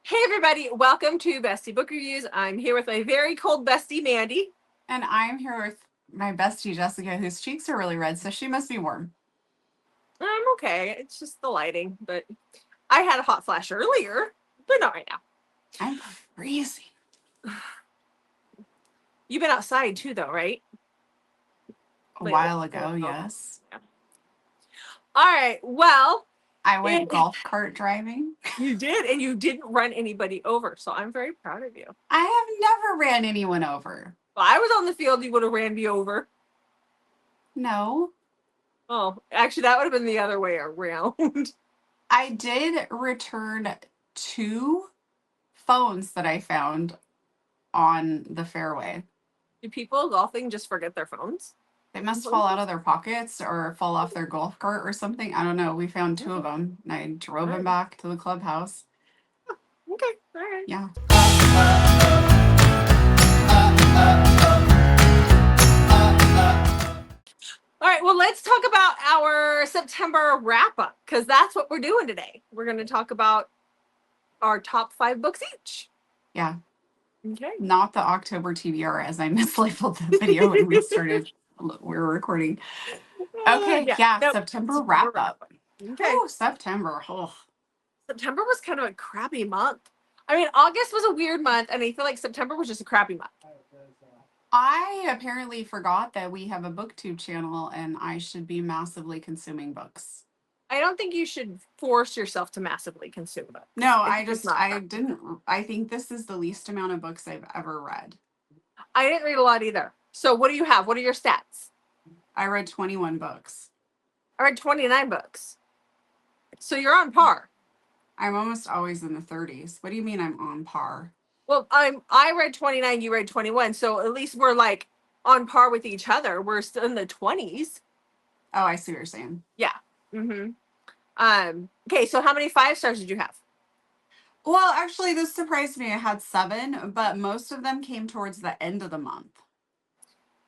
Hey everybody, welcome to Bestie Book Reviews. I'm here with my very cold bestie, Mandy. And I'm here with my bestie, Jessica, whose cheeks are really red, so she must be warm. I'm okay, it's just the lighting, but I had a hot flash earlier, but not right now. I'm freezing. You've been outside too though, right? A while ago, yes. Yeah. All right, well. I went golf cart driving. You did, and you didn't run anybody over, so I'm very proud of you. I have never ran anyone over. If I was on the field, you would have ran me over. No. Oh, actually, that would have been the other way around. I did return 2 phones that I found on the fairway. Do people golfing just forget their phones? They must fall out of their pockets or fall off their golf cart or something. I don't know. We found 2 of them, and I drove them back to the clubhouse. Okay, all right. Yeah. All right, well, let's talk about our September wrap-up, because that's what we're doing today. We're going to talk about our top 5 books each. Yeah. Okay. Not the October TBR, as I mislabeled the video when we were recording. Okay, yeah, nope. September wrap-up. Okay. Oh, September. Oh. September was kind of a crappy month. I mean, August was a weird month, and I feel like September was just a crappy month. I apparently forgot that we have a booktube channel, and I should be massively consuming books. I don't think you should force yourself to massively consume books. No, I think this is the least amount of books I've ever read. I didn't read a lot either. So what do you have? What are your stats? I read 21 books. I read 29 books. So you're on par. I'm almost always in the 30s. What do you mean I'm on par? Well, I read 29, you read 21. So at least we're like on par with each other. We're still in the 20s. Oh, I see what you're saying. Yeah. Mm-hmm. Okay, so how many 5 stars did you have? Well, actually, this surprised me. I had 7, but most of them came towards the end of the month.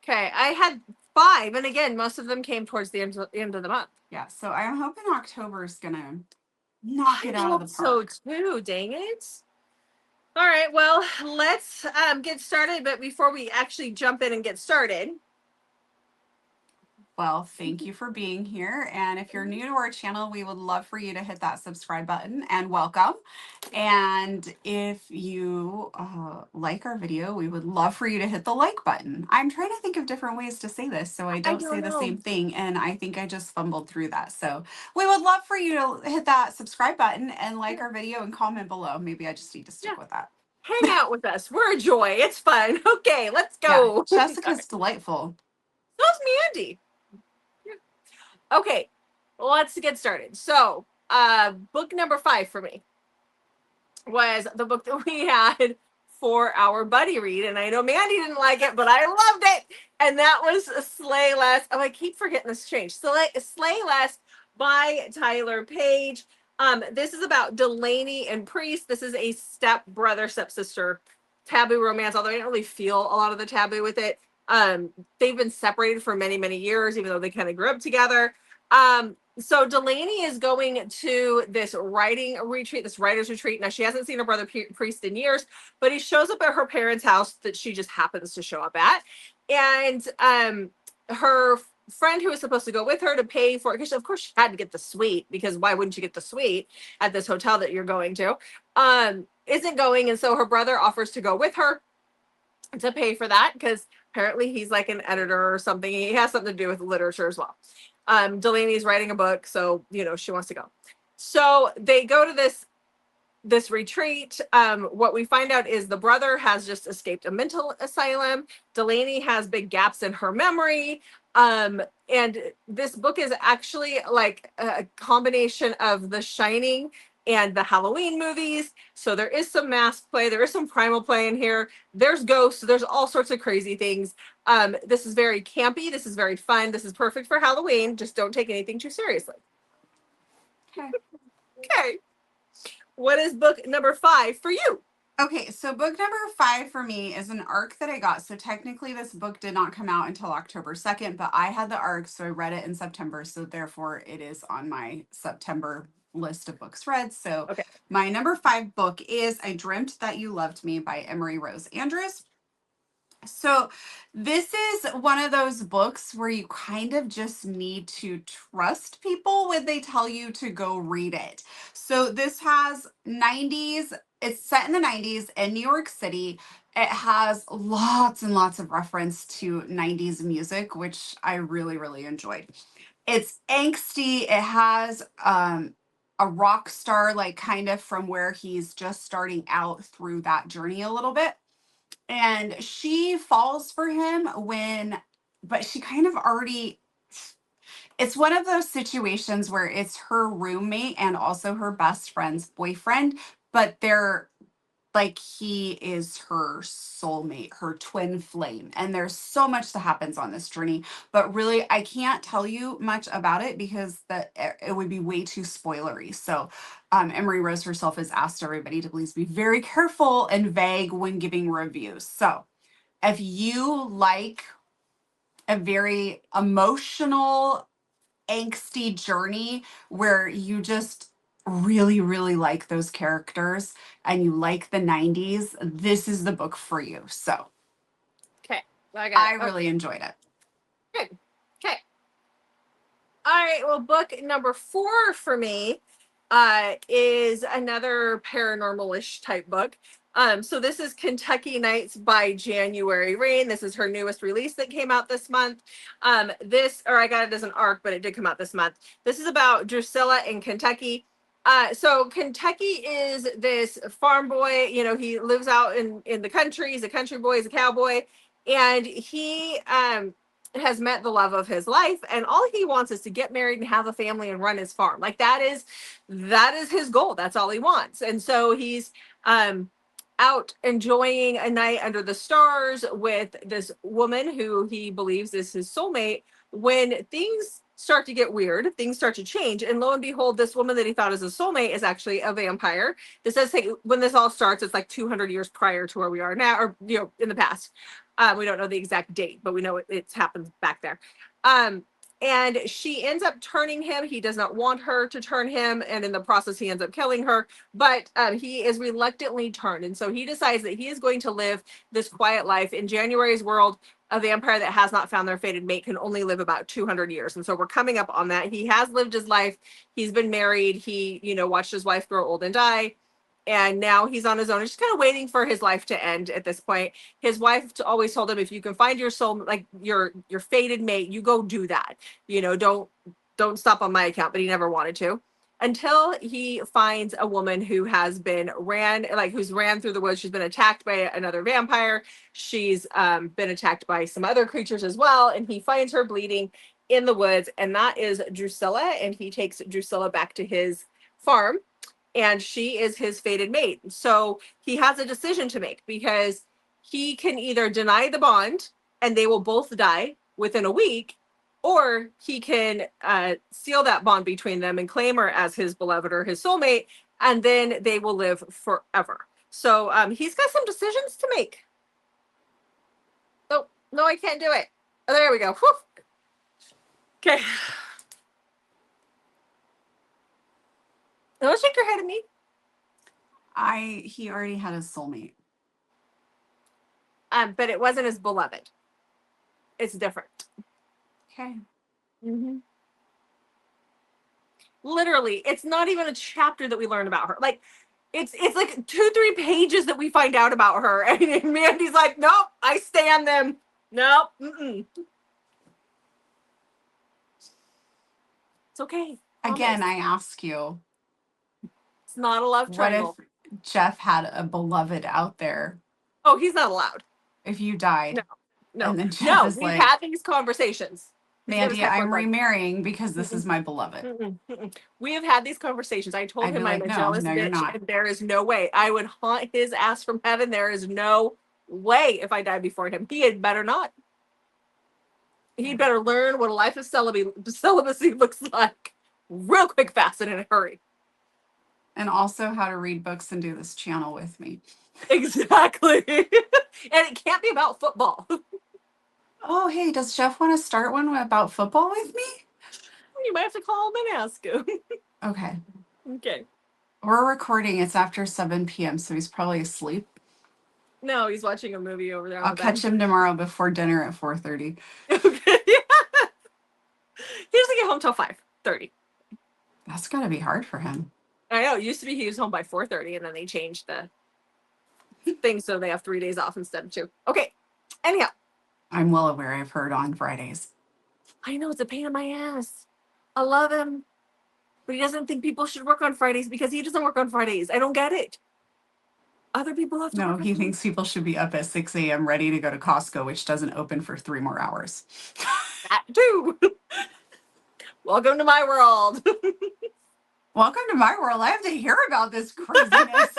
Okay, I had 5, and again, most of them came towards the end of the month. Yeah, so I'm hoping October is gonna knock it out of the park. So too, dang it. All right, well, let's get started. But before we actually jump in and get started. Well, thank you for being here. And if you're new to our channel, we would love for you to hit that subscribe button and welcome. And if you like our video, we would love for you to hit the like button. I'm trying to think of different ways to say this so I don't say the same thing. And I think I just fumbled through that. So we would love for you to hit that subscribe button and like our video and comment below. Maybe I just need to stick with that. Hang out with us. We're a joy. It's fun. Okay, let's go. Yeah, Jessica's delightful. So's Mandy. Okay, let's get started. So, book number 5 for me was the book that we had for our buddy read. And I know Mandy didn't like it, but I loved it. And that was Slay Less. Oh, I keep forgetting this change. Slay Less by Tyler Page. This is about Delaney and Priest. This is a step-brother, stepsister taboo romance, although I didn't really feel a lot of the taboo with it. They've been separated for many, many years, even though they kind of grew up together. So Delaney is going to this writing retreat, this writer's retreat. Now, she hasn't seen her brother Priest in years, but he shows up at her parents' house that she just happens to show up at. And her friend who was supposed to go with her to pay for it, because of course she had to get the suite, because why wouldn't you get the suite at this hotel that you're going to, isn't going. And so her brother offers to go with her to pay for that, because apparently he's like an editor or something. He has something to do with literature as well. Delaney's writing a book, so she wants to go. So they go to this retreat. What we find out is the brother has just escaped a mental asylum. Delaney has big gaps in her memory. And this book is actually like a combination of The Shining and the Halloween movies. So there is some mask play. There is some primal play in here. There's ghosts. There's all sorts of crazy things. This is very campy. This is very fun. This is perfect for Halloween. Just don't take anything too seriously. Okay. What is book number 5 for you? Okay, so book number 5 for me is an ARC that I got. So technically this book did not come out until October 2nd, but I had the ARC, so I read it in September. So therefore it is on my September list of books read. So Okay. my number 5 book is I Dreamt That You Loved Me by Emery Rose Andrews. So this is one of those books where you kind of just need to trust people when they tell you to go read it. So this has 90s, it's set in the 90s in New York City. It has lots and lots of reference to 90s music, which I really, really enjoyed. It's angsty. It has a rock star, like kind of from where he's just starting out through that journey a little bit. And she falls for him but she kind of already, it's one of those situations where it's her roommate and also her best friend's boyfriend, but they're like, he is her soulmate, her twin flame. And there's so much that happens on this journey, but really I can't tell you much about it because it would be way too spoilery. So Emery Rose herself has asked everybody to please be very careful and vague when giving reviews. So if you like a very emotional, angsty journey where you just really, really like those characters and you like the 90s, this is the book for you. So Okay. I really enjoyed it. Good. Okay. All right. Well, book number 4 for me is another paranormal-ish type book. So this is Kentucky Nights by January Rain. This is her newest release that came out this month. I got it as an ARC, but it did come out this month. This is about Drusilla in Kentucky. So Kentucky is this farm boy. You know, he lives out in the country. He's a country boy. He's a cowboy, and he has met the love of his life, and all he wants is to get married and have a family and run his farm. Like that is his goal. That's all he wants. And so he's out enjoying a night under the stars with this woman who he believes is his soulmate, when things start to get weird, things start to change, and lo and behold, this woman that he thought is a soulmate is actually a vampire. This does take, when this all starts, it's like 200 years prior to where we are now, or in the past. We don't know the exact date, but we know it's happened back there. And she ends up turning him. He does not want her to turn him, and in the process, he ends up killing her. But he is reluctantly turned, and so he decides that he is going to live this quiet life. In January's world, a vampire that has not found their fated mate can only live about 200 years, and so we're coming up on that. He has lived his life. He's been married. He, watched his wife grow old and die. And now he's on his own. He's just kind of waiting for his life to end at this point. His wife always told him, if you can find your soul, like your fated mate, you go do that. Don't stop on my account. But he never wanted to, until he finds a woman who has been who's ran through the woods. She's been attacked by another vampire. She's been attacked by some other creatures as well. And he finds her bleeding in the woods. And that is Drusilla. And he takes Drusilla back to his farm, and she is his fated mate. So he has a decision to make, because he can either deny the bond and they will both die within a week, or he can seal that bond between them and claim her as his beloved or his soulmate, and then they will live forever. So he's got some decisions to make. Oh, no, I can't do it. Oh, there we go. Whew. Okay. Don't shake your head at me. He already had his soulmate. But it wasn't his beloved. It's different. Okay. Mm-hmm. Literally, it's not even a chapter that we learn about her. Like, it's like 2-3 pages that we find out about her, and Mandy's like, nope, I stand them. Nope. Mm-mm. It's okay. Again, I ask you, it's not a love triangle. What if Jeff had a beloved out there? Oh, he's not allowed. If you died. No. And then Jeff is we've like, had these conversations. Mandy, I'm remarrying because this is my beloved. We have had these conversations. I told him I'm a jealous bitch, and there is no way. I would haunt his ass from heaven. There is no way if I die before him. He had better not. He'd better learn what a life of celibacy looks like real quick, fast, and in a hurry. And also how to read books and do this channel with me. Exactly. And it can't be about football. Oh, hey, does Jeff want to start one about football with me? You might have to call him and ask him. Okay. Okay. We're recording. It's after 7 p.m., so he's probably asleep. No, he's watching a movie over there on I'll the catch bed. him tomorrow before dinner at 4:30. Okay. He doesn't get home till 5:30. That's got to be hard for him. I know. It used to be he was home by 4:30, and then they changed the thing so they have 3 days off instead of 2. Okay. Anyhow, I'm well aware. I've heard on Fridays. I know it's a pain in my ass. I love him, but he doesn't think people should work on Fridays because he doesn't work on Fridays. I don't get it. Other people have to No, work on he Fridays. thinks people should be up at 6 a.m. ready to go to Costco, which doesn't open for 3 more hours. That too. Welcome to my world. Welcome to my world. I have to hear about this craziness.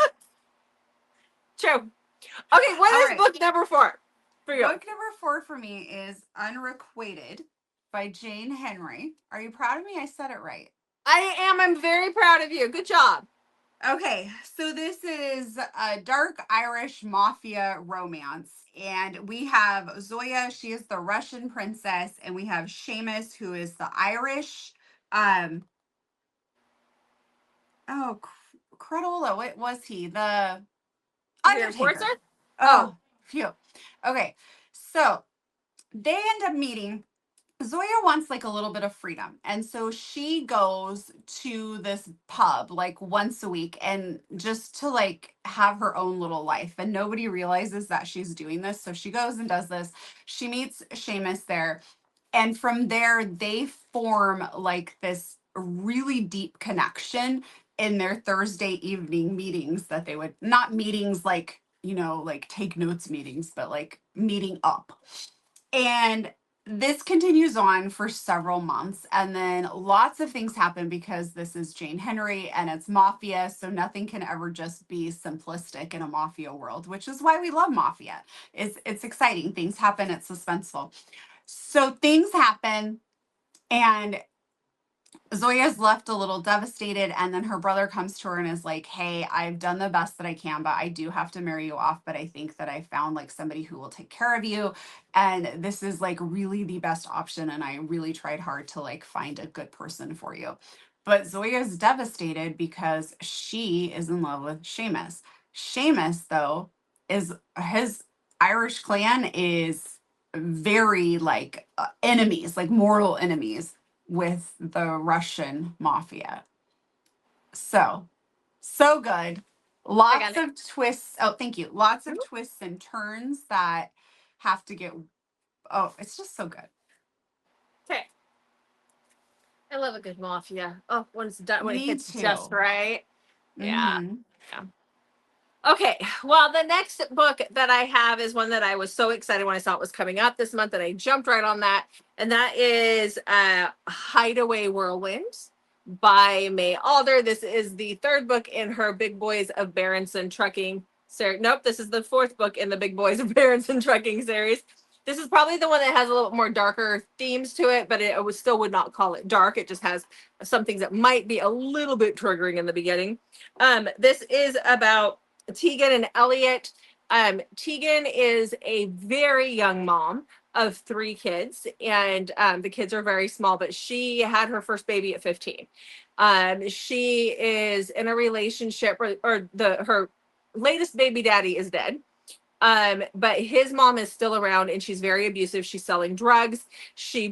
True. Okay, what All is right. book number 4 for you? Book number 4 for me is Unrequited by Jane Henry. Are you proud of me? I said it right. I am. I'm very proud of you. Good job. Okay, so this is a dark Irish mafia romance. And we have Zoya, she is the Russian princess, and we have Seamus, who is the Irish. Credola, what was he? The Undertaker. Enforcer? Oh, phew. Okay, so they end up meeting. Zoya wants like a little bit of freedom. And so she goes to this pub like once a week and just to like have her own little life. And nobody realizes that she's doing this. So she goes and does this. She meets Seamus there. And from there, they form like this really deep connection in their Thursday evening meetings that they would not meetings like, like take notes meetings, but like meeting up. And this continues on for several months. And then lots of things happen because this is Jane Henry and it's mafia. So nothing can ever just be simplistic in a mafia world, which is why we love mafia. It's exciting. Things happen. It's suspenseful. So things happen. And Zoya's left a little devastated, and then her brother comes to her and is like, hey, I've done the best that I can, but I do have to marry you off. But I think that I found like somebody who will take care of you. And this is like really the best option. And I really tried hard to like find a good person for you. But Zoya's devastated because she is in love with Seamus. Seamus, though, is his Irish clan is very like enemies, like mortal enemies with the Russian mafia. So good. Lots of twists. Oh, thank you. Lots of twists and turns that have to get. Oh, it's just so good. Okay. I love a good mafia. Oh, when it's done, when it Me hits too. just right. Yeah. Mhm. Yeah. Okay. Well, the next book that I have is one that I was so excited when I saw it was coming up this month, and I jumped right on that. And that is Hideaway Whirlwinds by May Alder. This is the 3rd book in her Big Boys of Berenson Trucking series. Nope, this is the 4th book in the Big Boys of Berenson Trucking series. This is probably the one that has a little more darker themes to it, but it still would not call it dark. It just has some things that might be a little bit triggering in the beginning. This is about Tegan and Elliot. Tegan is a very young mom of 3 kids, and the kids are very small, but she had her first baby at 15. She is in a relationship, or her latest baby daddy is dead. But his mom is still around and she's very abusive. She's selling drugs. She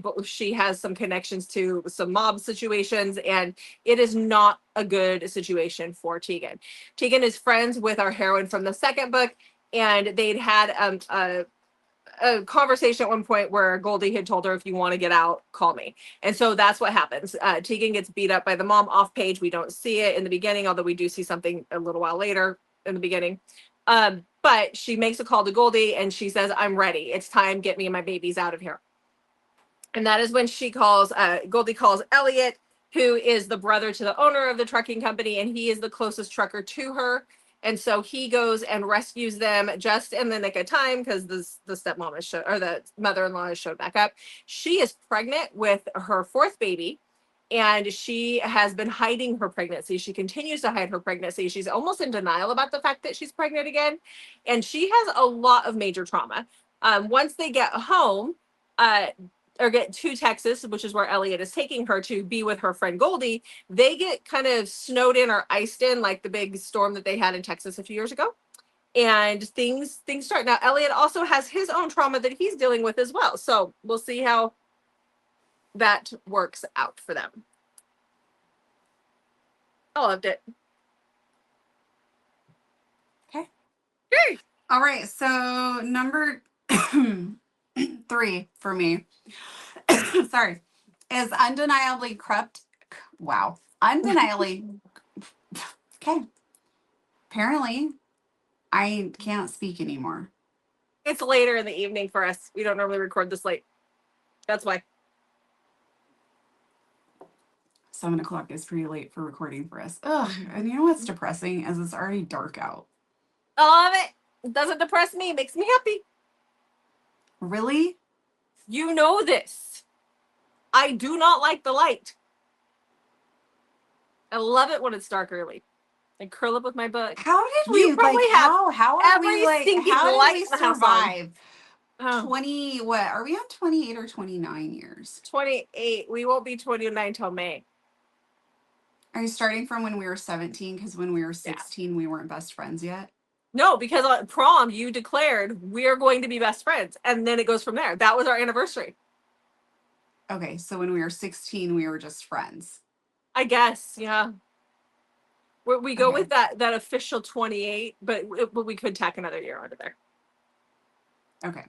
has some connections to some mob situations, and it is not a good situation for Tegan. Tegan is friends with our heroine from the 2nd book, and they'd had a conversation at one point where Goldie had told her, if you want to get out, call me. And so that's what happens. Tegan gets beat up by the mom off page. We don't see it in the beginning, although we do see something a little while later in the beginning. But she makes a call to Goldie and she says, I'm ready. It's time. Get me and my babies out of here. And that is when Goldie calls Elliot, who is the brother to the owner of the trucking company, and he is the closest trucker to her. And so he goes and rescues them just in the nick of time because the stepmom or the mother-in-law has showed back up. She is pregnant with her 4th baby, and she has been hiding her pregnancy. She continues to hide her pregnancy. She's almost in denial about the fact that she's pregnant again. And she has a lot of major trauma. Once they get home, or get to Texas, which is where Elliot is taking her to be with her friend Goldie, they get kind of snowed in or iced in, like the big storm that they had in Texas a few years ago. And things start. Now, Elliot also has his own trauma that he's dealing with as well. So we'll see how that works out for them. I loved it. Okay. Yay! All right. So number 3 for me, sorry, is undeniably corrupt. Wow. Undeniably. Okay. Apparently, I can't speak anymore. It's later in the evening for us. We don't normally record this late. That's why. 7 o'clock is pretty late for recording for us. Ugh. And you know what's depressing is it's already dark out. I love it. It doesn't depress me. It makes me happy. Really? You know this. I do not like the light. I love it when it's dark early. I curl up with my book. How did You we probably like have how are every we like stinking how did light we in the house on. survive Oh, 20 what are we on 28 or 29 years? 28. We won't be 29 till May. Are you starting from when we were 17? Because when we were 16, we weren't best friends yet. No, because on prom you declared we're going to be best friends, and then it goes from there. That was our anniversary. Okay, so when we were 16, we were just friends. I guess, yeah. We go Okay. with that official 28, but we could tack another year onto there. Okay.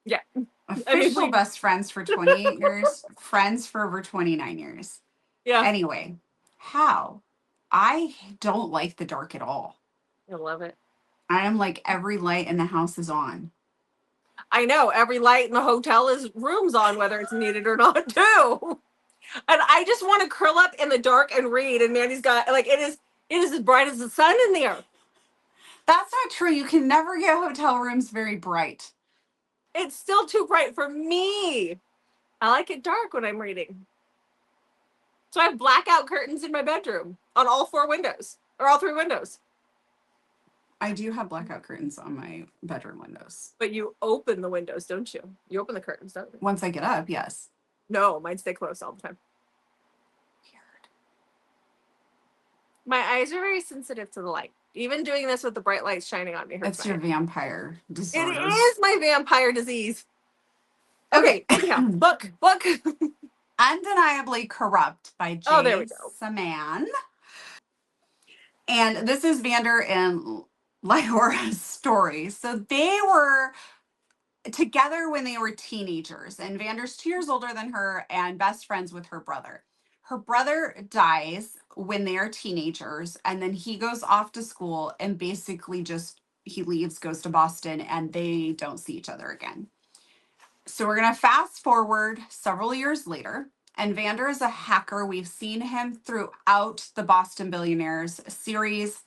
Yeah. Official best friends for 28 years, friends for over 29 years. Yeah. Anyway, how? I don't like the dark at all. I love it. I am like every light in the house is on. I know every light in the hotel is rooms on, whether it's needed or not, too. And I just want to curl up in the dark and read. And Mandy's got like it is as bright as the sun in there. That's not true. You can never get hotel rooms very bright. It's still too bright for me. I like it dark when I'm reading. So I have blackout curtains in my bedroom on all 4 windows or all 3 windows. I do have blackout curtains on my bedroom windows. But you open the windows, don't you? You open the curtains, don't you? Once I get up, yes. No, mine stay closed all the time. Weird. My eyes are very sensitive to the light. Even doing this with the bright lights shining on me hurts. It's your vampire disorder. It is my vampire disease. Okay. Yeah. Book. Undeniably Corrupt by Jay Saman. And this is Vander and Lyora's story. So they were together when they were teenagers, and Vander's 2 years older than her and best friends with her brother. Her brother dies when they are teenagers, and then he goes off to school and basically just he leaves, goes to Boston, and they don't see each other again. So we're going to fast forward several years later, and Vander is a hacker. We've seen him throughout the Boston Billionaires series.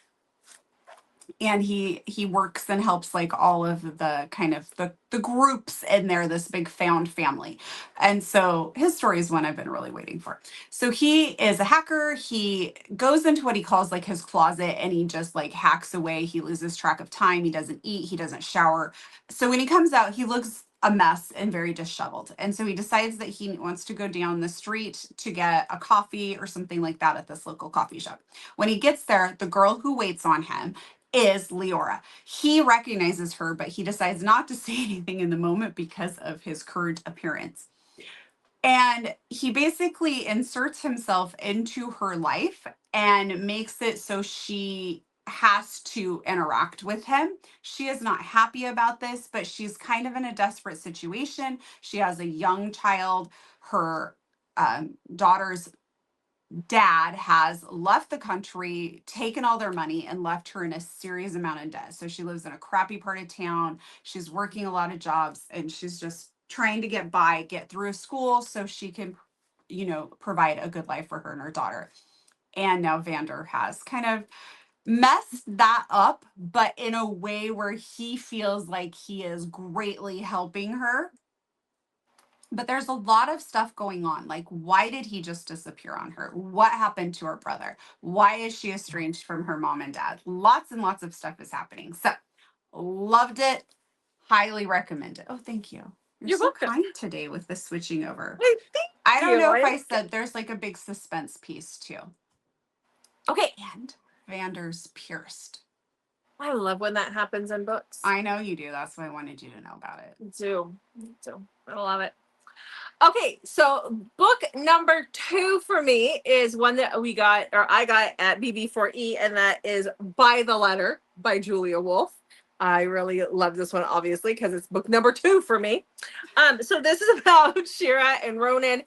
And he works and helps like all of the kind of the groups in there, this big found family. And so his story is one I've been really waiting for. So he is a hacker. He goes into what he calls like his closet and he just like hacks away. He loses track of time. He doesn't eat. He doesn't shower. So when he comes out, he looks a mess and very disheveled. And so he decides that he wants to go down the street to get a coffee or something like that at this local coffee shop. When he gets there, the girl who waits on him is Leora. He recognizes her, but he decides not to say anything in the moment because of his current appearance. And he basically inserts himself into her life and makes it so she has to interact with him. She is not happy about this, but she's kind of in a desperate situation. She has a young child. Her daughter's dad has left the country, taken all their money, and left her in a serious amount of debt. So she lives in a crappy part of town. She's working a lot of jobs, and she's just trying to get by, get through school so she can, provide a good life for her and her daughter. And now Vander has kind of messed that up, but in a way where he feels like he is greatly helping her. But there's a lot of stuff going on. Like, why did he just disappear on her? What happened to her brother? Why is she estranged from her mom and dad? Lots and lots of stuff is happening. So, loved it. Highly recommend it. Oh, thank you. You're You're so welcome. kind today with the switching over. Hey, thank I don't you. know if I said there's like a big suspense piece too. Okay. And Vander's pierced. I love when that happens in books. I know you do. That's why I wanted you to know about it. Me too. I love it. Okay, so book number 2 for me is one that I got at BB4E, and that is By the Letter by Julia Wolf. I really love this one, obviously, because it's book number 2 for me. So this is about Shira and Ronan.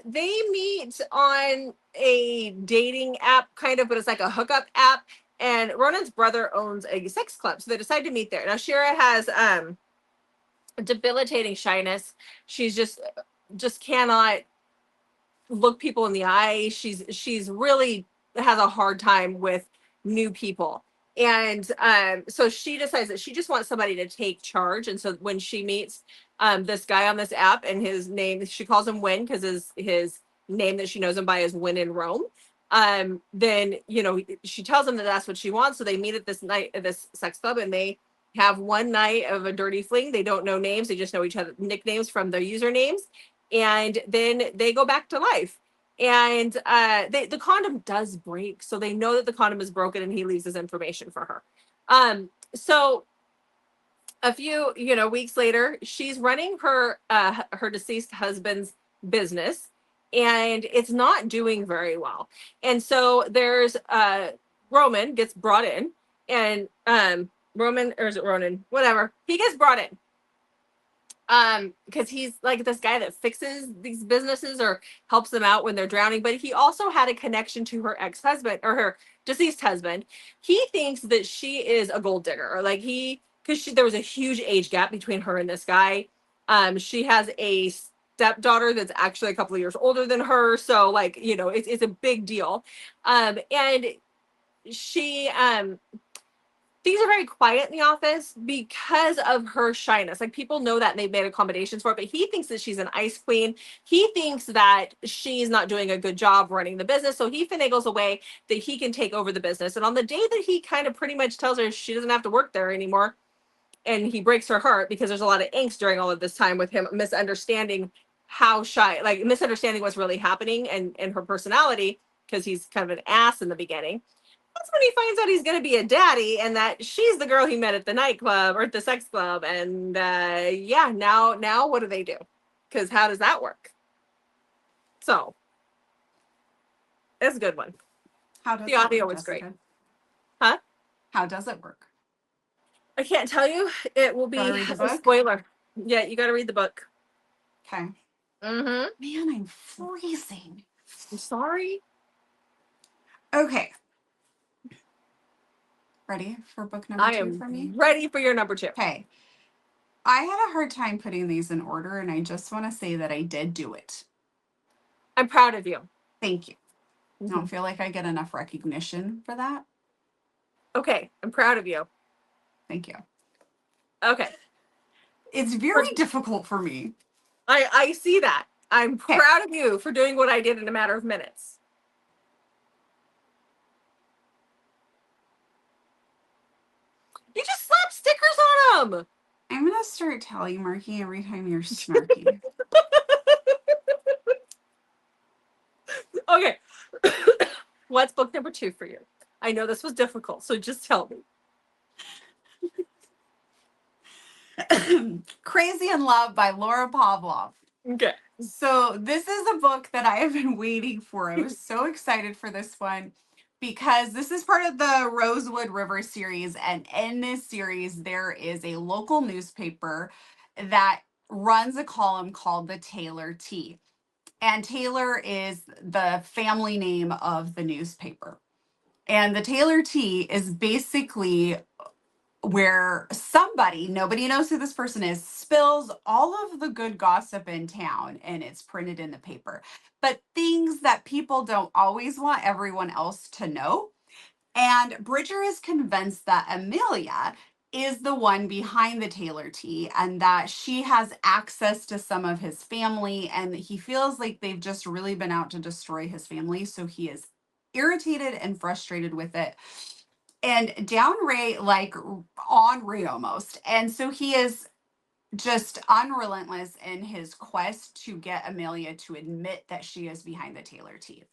They meet on a dating app, kind of, but it's like a hookup app. And Ronan's brother owns a sex club, so they decide to meet there. Now Shira has debilitating shyness. She's just cannot look people in the eye. She's really has a hard time with new people. And so she decides that she just wants somebody to take charge. And so when she meets this guy on this app, and his name, she calls him Win because his name that she knows him by is Win in Rome. Then, you know, she tells him that that's what she wants. So they meet at this night at this sex club, and they have one night of a dirty fling. They don't know names. They just know each other nicknames from their usernames. And then they go back to life. And the condom does break. So they know that the condom is broken, and he leaves his information for her. So a few, weeks later, she's running her deceased husband's business, and it's not doing very well. And so there's Roman gets brought in, and Roman, or is it Ronan? Whatever. He gets brought in. Because he's like this guy that fixes these businesses or helps them out when they're drowning, but he also had a connection to her ex-husband, or her deceased husband. He thinks that she is a gold digger, or like because there was a huge age gap between her and this guy. She has a stepdaughter that's actually a couple of years older than her, so like, it's a big deal. And she things are very quiet in the office because of her shyness. Like, people know that, and they've made accommodations for it, but he thinks that she's an ice queen. He thinks that she's not doing a good job running the business. So he finagles a way that he can take over the business. And on the day that he kind of pretty much tells her she doesn't have to work there anymore, and he breaks her heart, because there's a lot of angst during all of this time with him misunderstanding misunderstanding what's really happening and her personality, because he's kind of an ass in the beginning. That's when he finds out he's going to be a daddy, and that she's the girl he met at the nightclub, or at the sex club. And now what do they do? Because how does that work? So it's a good one. How does The audio was Jessica? great. Huh? How does it work? I can't tell you. It will be a spoiler. Yeah, you got to read the book. Okay. Mm-hmm. Man, I'm freezing. I'm sorry. Okay. Ready for book number 2 for me? Ready for your number 2. Okay. I had a hard time putting these in order, and I just want to say that I did do it. I'm proud of you. Thank you. Mm-hmm. I don't feel like I get enough recognition for that. Okay, I'm proud of you. Thank you. Okay. It's very difficult for me. I see that. I'm proud of you for doing what I did in a matter of minutes. You just slap stickers on them. I'm going to start tally marking every time you're snarky. Okay. What's book number 2 for you? I know this was difficult, so just tell me. Crazy in Love by Laura Pavlov. Okay. So this is a book that I have been waiting for. I was so excited for this one because this is part of the Rosewood River series. And in this series, there is a local newspaper that runs a column called the Taylor Tea. And Taylor is the family name of the newspaper. And the Taylor Tea is basically where somebody, nobody knows who this person is, spills all of the good gossip in town, and it's printed in the paper. But things that people don't always want everyone else to know. And Bridger is convinced that Amelia is the one behind the Taylor Tea, and that she has access to some of his family, and he feels like they've just really been out to destroy his family. So he is irritated and frustrated with it, and downright like ornery almost. And so he is just unrelentless in his quest to get Amelia to admit that she is behind the Taylor tea.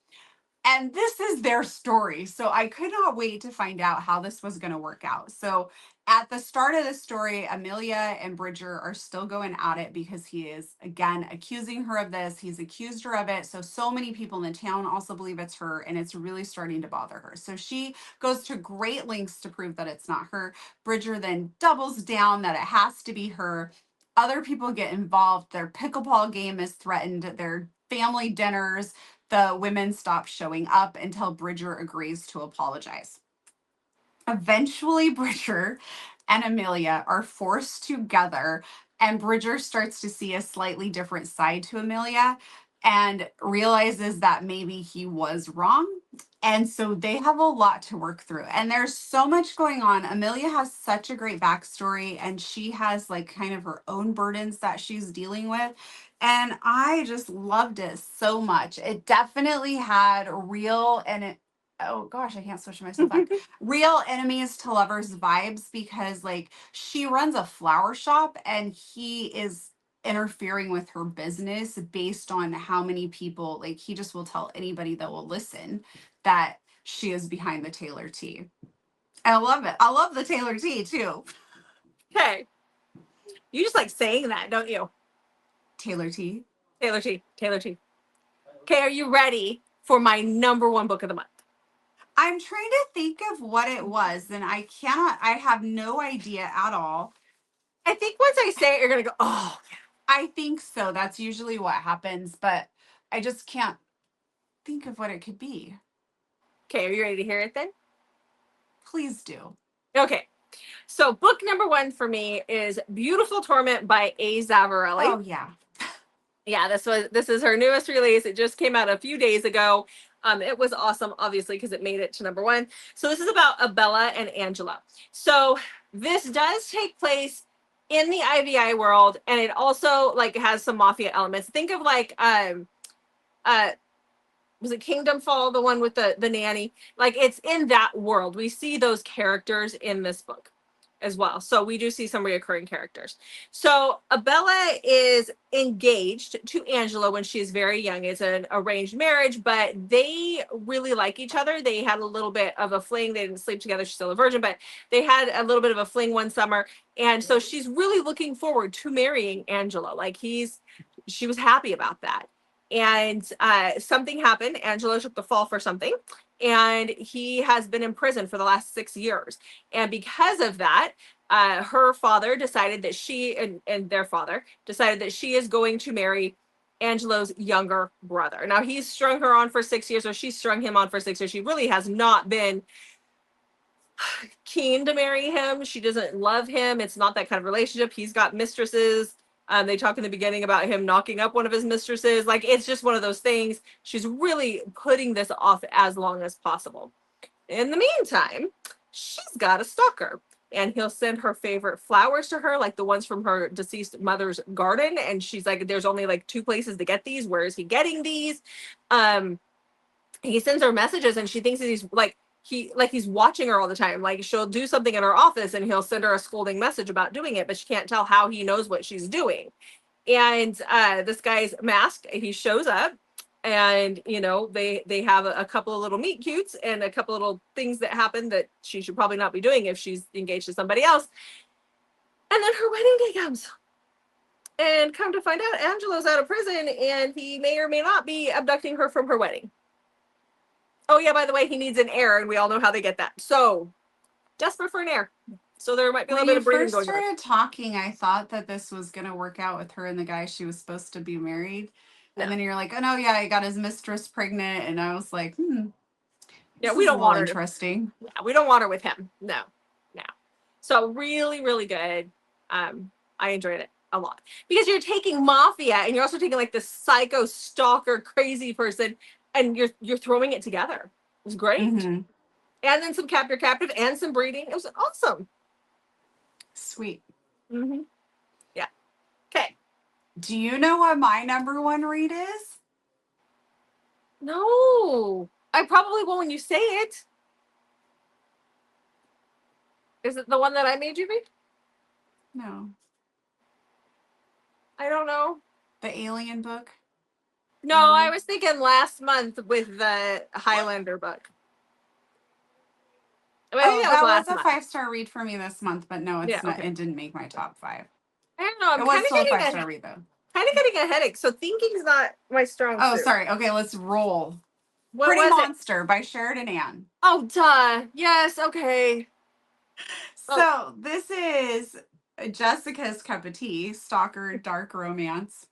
And this is their story. So I could not wait to find out how this was going to work out. So at the start of the story, Amelia and Bridger are still going at it because he is, again, accusing her of this. He's accused her of it. So many people in the town also believe it's her, and it's really starting to bother her. So she goes to great lengths to prove that it's not her. Bridger then doubles down that it has to be her. Other people get involved. Their pickleball game is threatened. Their family dinners, the women stop showing up until Bridger agrees to apologize. Eventually, Bridger and Amelia are forced together, and Bridger starts to see a slightly different side to Amelia and realizes that maybe he was wrong. And so they have a lot to work through. And there's so much going on. Amelia has such a great backstory, and she has like kind of her own burdens that she's dealing with. And I just loved it so much. It definitely had real and it, oh gosh, I can't switch myself back. Real enemies to lovers vibes, because like she runs a flower shop and he is interfering with her business based on how many people, like he just will tell anybody that will listen that she is behind the Taylor tea. I love it. I love the Taylor tea too. Okay. You just like saying that, don't you? Taylor tea. Taylor tea. Taylor tea. Okay, are you ready for my number one book of the month? I'm trying to think of what it was, and I have no idea at all. I think once I say it, you're going to go, oh, I think so. That's usually what happens, but I just can't think of what it could be. okay. Are you ready to hear it then? Please do. Okay. So book number one for me is Beautiful Torment by A. Zavarelli. Oh, yeah. Yeah, this is her newest release. It just came out a few days ago. It was awesome, obviously, because it made it to number one. So this is about Abella and Angela. So this does take place in the IVI world, and it also like has some mafia elements. Think of like was it Kingdom Fall, the one with the nanny? Like it's in that world. We see those characters in this book as well. So we do see some reoccurring characters. So Abella is engaged to Angela when she's very young. It's an arranged marriage, but they really like each other. They had a little bit of a fling. They didn't sleep together. She's still a virgin, but they had a little bit of a fling one summer. And so she's really looking forward to marrying Angela. Like she was happy about that. And something happened. Angela took the fall for something, and he has been in prison for the last 6 years. And because of that, her father decided that she and their father decided that she is going to marry Angela's younger brother. Now he's strung her on for 6 years, or she's strung him on for 6 years. She really has not been keen to marry him. She doesn't love him. It's not that kind of relationship. He's got mistresses. They talk in the beginning about him knocking up one of his mistresses. Like it's just one of those things. She's really putting this off as long as possible. In the meantime, she's got a stalker, and he'll send her favorite flowers to her, like the ones from her deceased mother's garden. And she's like, there's only like 2 places to get these. Where is he getting these? He sends her messages, and she thinks that he's watching her all the time. Like she'll do something in her office, and he'll send her a scolding message about doing it, but she can't tell how he knows what she's doing. And this guy's masked. He shows up, and they have a couple of little meet cutes and a couple of little things that happen that she should probably not be doing if she's engaged to somebody else. And then her wedding day comes, and come to find out, Angela's out of prison, and he may or may not be abducting her from her wedding. Oh yeah, by the way, he needs an heir, and we all know how they get that. So desperate for an heir. So there might be a little bit of breathing going on. When you first started talking, I thought that this was going to work out with her and the guy she was supposed to be married. No. And then you're like, oh no, yeah, he got his mistress pregnant. And I was like, yeah, we don't want her. Interesting. Yeah, we don't want her with him. No. So really, really good. I enjoyed it a lot, because you're taking mafia, and you're also taking like this psycho stalker crazy person, and you're throwing it together. It was great. Mm-hmm. And then some captive and some breeding. It was awesome. Sweet. Mm-hmm. Yeah. Okay. Do you know what my number one read is? No. I probably won't when you say it. Is it the one that I made you read? No. I don't know. The alien book? No, I was thinking last month with the Highlander book. I think that was last a month. 5-star read for me this month, but no, it's not. Okay. It didn't make my top 5. I don't know. It was still a 5-star read though. Kind of getting a headache, so thinking's not my strong suit. Oh, sorry. Okay, let's roll. What Pretty was Monster by Sheridan Ann. Oh, duh. Yes. Okay. So this is Jessica's cup of tea, stalker dark romance.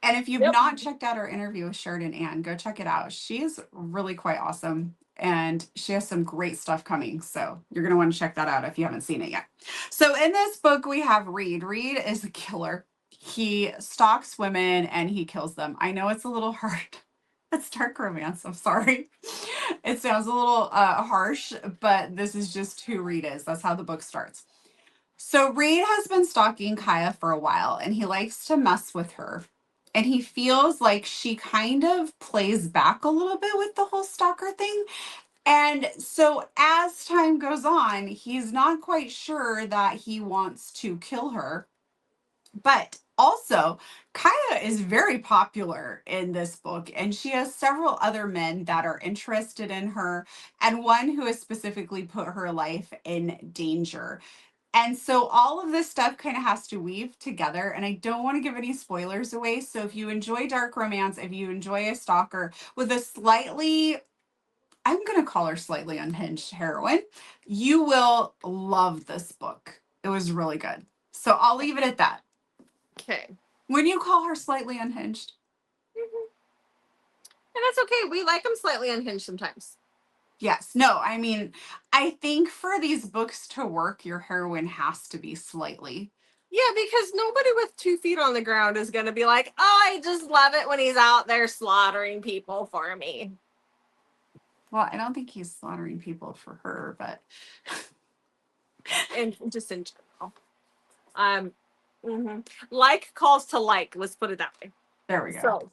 And if you've not checked out our interview with Sheridan Ann, go check it out. She's really quite awesome. And she has some great stuff coming. So you're going to want to check that out if you haven't seen it yet. So in this book, we have Reed. Reed is a killer. He stalks women and he kills them. I know it's a little hard. It's dark romance. I'm sorry. It sounds a little harsh, but this is just who Reed is. That's how the book starts. So Reed has been stalking Kaya for a while and he likes to mess with her. And he feels like she kind of plays back a little bit with the whole stalker thing. And so as time goes on, he's not quite sure that he wants to kill her. But also, Kaya is very popular in this book, and she has several other men that are interested in her, and one who has specifically put her life in danger. And so all of this stuff kind of has to weave together. And I don't want to give any spoilers away. So if you enjoy dark romance, if you enjoy a stalker with a slightly, I'm going to call her slightly unhinged heroine, you will love this book. It was really good. So I'll leave it at that. Okay. When you call her slightly unhinged. Mm-hmm. And that's okay. We like them slightly unhinged sometimes. Yes. No, I mean, I think for these books to work, your heroine has to be slightly. Yeah, because nobody with 2 feet on the ground is going to be like, oh, I just love it when he's out there slaughtering people for me. Well, I don't think he's slaughtering people for her, but. And just in general. Like calls to like. Let's put it that way. There we go. So,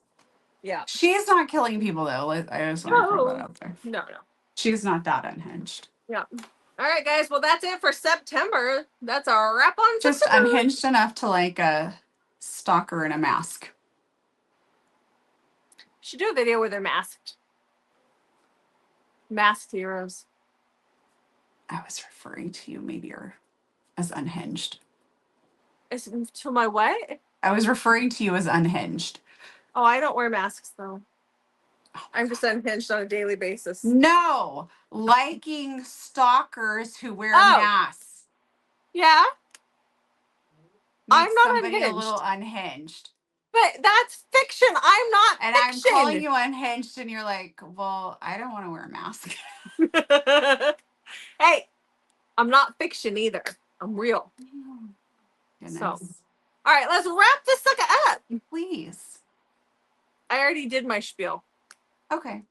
yeah. She's not killing people, though. I just want to throw that out there. No. She's not that unhinged. Yeah. All right, guys. Well, that's it for September. That's our wrap on Just September. Unhinged enough to like a stalker in a mask. Should do a video where they're masked. Masked heroes. I was referring to you maybe as unhinged. To my what? I was referring to you as unhinged. Oh, I don't wear masks, though. I'm just unhinged on a daily basis. No, liking stalkers who wear masks. Yeah. I'm not somebody unhinged. A little unhinged. But that's fiction. I'm not and fiction. I'm calling you unhinged, and you're like, well, I don't want to wear a mask. Hey, I'm not fiction either. I'm real. Goodness. So, all right, let's wrap this sucker up. Please. I already did my spiel. Okay.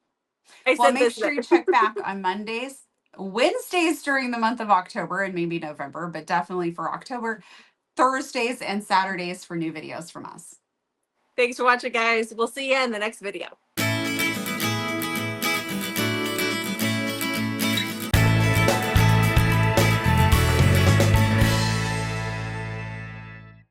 Well, make sure you check back on Mondays, Wednesdays during the month of October, and maybe November, but definitely for October, Thursdays and Saturdays for new videos from us. Thanks for watching, guys. We'll see you in the next video.